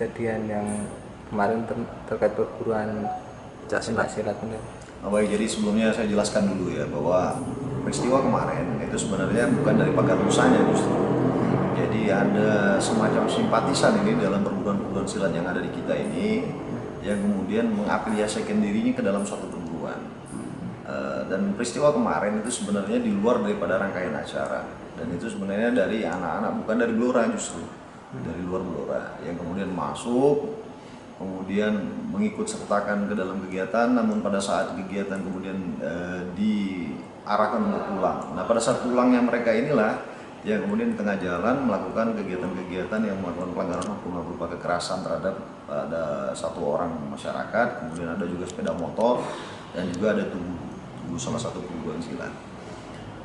kejadian yang kemarin terkait perguruan silat benar. Baik, jadi sebelumnya saya jelaskan dulu ya bahwa peristiwa kemarin itu sebenarnya bukan dari pagar nusanya justru. Jadi ada semacam simpatisan ini dalam perguruan-perguruan silat yang ada di kita ini yang kemudian mengafiliasikan dirinya ke dalam suatu perguruan. Dan peristiwa kemarin itu sebenarnya di luar daripada rangkaian acara, dan itu sebenarnya dari anak-anak, bukan dari Blora justru, dari luar Blora yang kemudian masuk, kemudian mengikut sertakan ke dalam kegiatan, namun pada saat kegiatan kemudian diarahkan untuk pulang. Nah, pada saat pulangnya mereka inilah yang kemudian di tengah jalan melakukan kegiatan-kegiatan yang melakukan pelanggaran hukum berupa kekerasan terhadap ada satu orang masyarakat, kemudian ada juga sepeda motor, dan juga ada tubuh salah satu perguruan silat.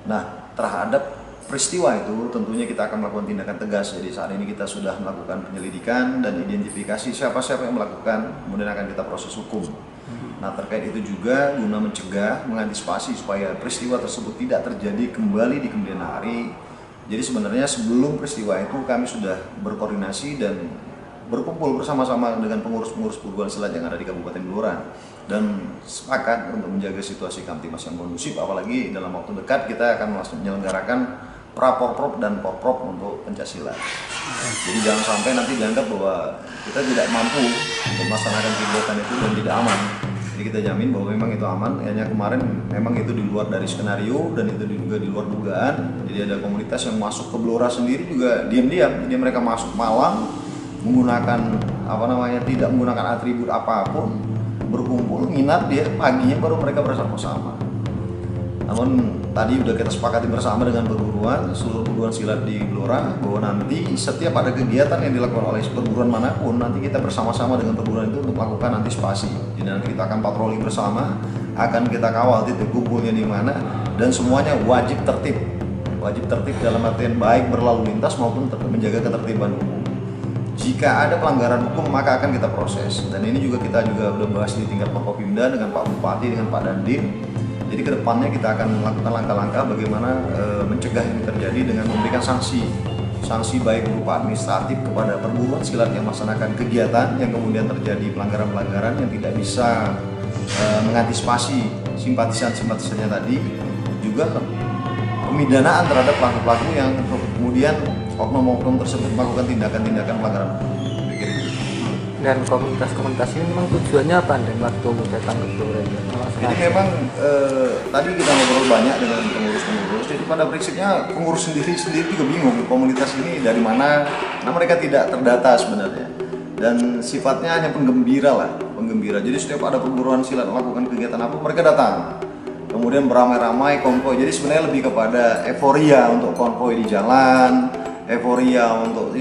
Nah, terhadap peristiwa itu tentunya kita akan melakukan tindakan tegas. Jadi saat ini kita sudah melakukan penyelidikan dan identifikasi siapa-siapa yang melakukan, kemudian akan kita proses hukum. Nah, terkait itu juga guna mencegah, mengantisipasi supaya peristiwa tersebut tidak terjadi kembali di kemudian hari. Jadi sebenarnya sebelum peristiwa itu kami sudah berkoordinasi dan berkumpul bersama-sama dengan pengurus-pengurus perguruan silat yang ada di Kabupaten Blora dan sepakat untuk menjaga situasi Kamtimas yang kondusif, apalagi dalam waktu dekat kita akan menyelenggarakan Praporprov dan Porprov untuk pencaksilat. Jadi jangan sampai nanti dianggap bahwa kita tidak mampu untuk melaksanakan kegiatan itu dan tidak aman. Jadi kita jamin bahwa memang itu aman. Hanya kemarin memang itu di luar dari skenario dan itu juga di luar dugaan. Jadi ada komunitas yang masuk ke Blora sendiri juga diam-diam. Jadi mereka masuk malam menggunakan tidak menggunakan atribut apapun, berkumpul nginap dia, paginya baru mereka bersama-sama. Namun tadi udah kita sepakati bersama dengan seluruh perguruan silat di Blora bahwa nanti setiap ada kegiatan yang dilakukan oleh perguruan manapun, nanti kita bersama-sama dengan perguruan itu untuk melakukan antisipasi. Jadi nanti kita akan patroli bersama, akan kita kawal titik kumpulnya di mana, dan semuanya wajib tertib dalam artian baik berlalu lintas maupun menjaga ketertiban umum. Jika ada pelanggaran hukum maka akan kita proses, dan ini juga kita udah bahas di tingkat Forkopimda dengan Pak Bupati, dengan Pak Dandim. Jadi kedepannya kita akan melakukan langkah-langkah bagaimana mencegah ini terjadi dengan memberikan sanksi baik berupa administratif kepada perguruan silat yang melaksanakan kegiatan yang kemudian terjadi pelanggaran-pelanggaran yang tidak bisa mengantisipasi simpatisan-simpatisannya tadi, juga pemidanaan terhadap pelaku-pelaku yang kemudian oknum-oknum tersebut melakukan tindakan-tindakan pelanggaran. Dan komunitas-komunitas ini memang tujuannya apa dan waktu datang ke Blora? Jadi memang tadi kita ngobrol banyak dengan pengurus-pengurus. Jadi pada prinsipnya pengurus sendiri juga bingung komunitas ini dari mana. Nah, mereka tidak terdata sebenarnya. Dan sifatnya hanya penggembira. Jadi setiap ada perguruan silat melakukan kegiatan apa, mereka datang. Kemudian beramai-ramai konvoy. Jadi sebenarnya lebih kepada euforia untuk konvoy di jalan, euforia untuk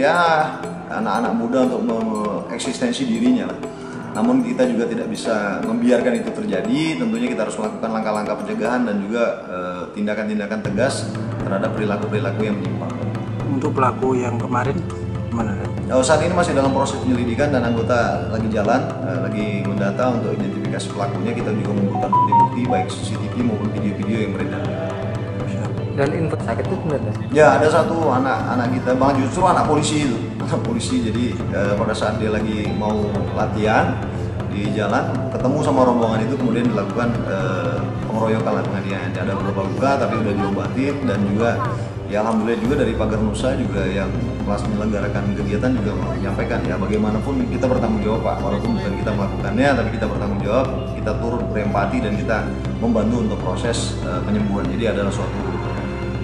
anak-anak muda untuk mengeksistensi dirinya lah. Namun kita juga tidak bisa membiarkan itu terjadi. Tentunya kita harus melakukan langkah-langkah pencegahan dan juga tindakan-tindakan tegas terhadap perilaku-perilaku yang menyimpang. Untuk pelaku yang kemarin mana? Saat ini masih dalam proses penyelidikan dan anggota lagi jalan, lagi mendata untuk identifikasi pelakunya. Kita juga mengumpulkan bukti-bukti baik CCTV maupun video-video yang beredar. Dan info sakit itu benar ya? Ya, ada satu anak kita, bang, justru anak polisi itu, jadi pada saat dia lagi mau latihan di jalan, ketemu sama rombongan itu, kemudian dilakukan pengeroyokan lah, penganiayaan. Ada beberapa luka tapi udah diobatin, dan juga ya alhamdulillah juga dari Pagar Nusa juga yang menyelenggarakan kegiatan juga menyampaikan ya bagaimanapun kita bertanggung jawab Pak, walaupun bukan kita melakukannya tapi kita bertanggung jawab, kita turut berempati dan kita membantu untuk proses penyembuhan. Jadi adalah suatu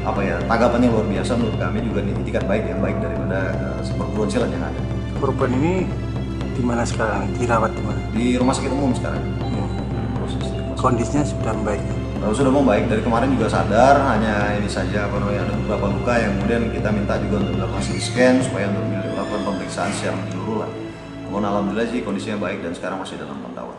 tanggapannya luar biasa menurut kami, juga itikat baik yang baik daripada perguruan silat yang ada. Korban ini di mana sekarang? Dirawat di mana? Di rumah sakit umum sekarang. Kondisinya sudah membaik. Sudah membaik, dari kemarin juga sadar, hanya ini saja ada beberapa luka yang kemudian kita minta juga untuk dilakukan CT scan supaya untuk melakukan pemeriksaan secara menyeluruh lah. Namun alhamdulillah sih kondisinya baik dan sekarang masih dalam pantauan.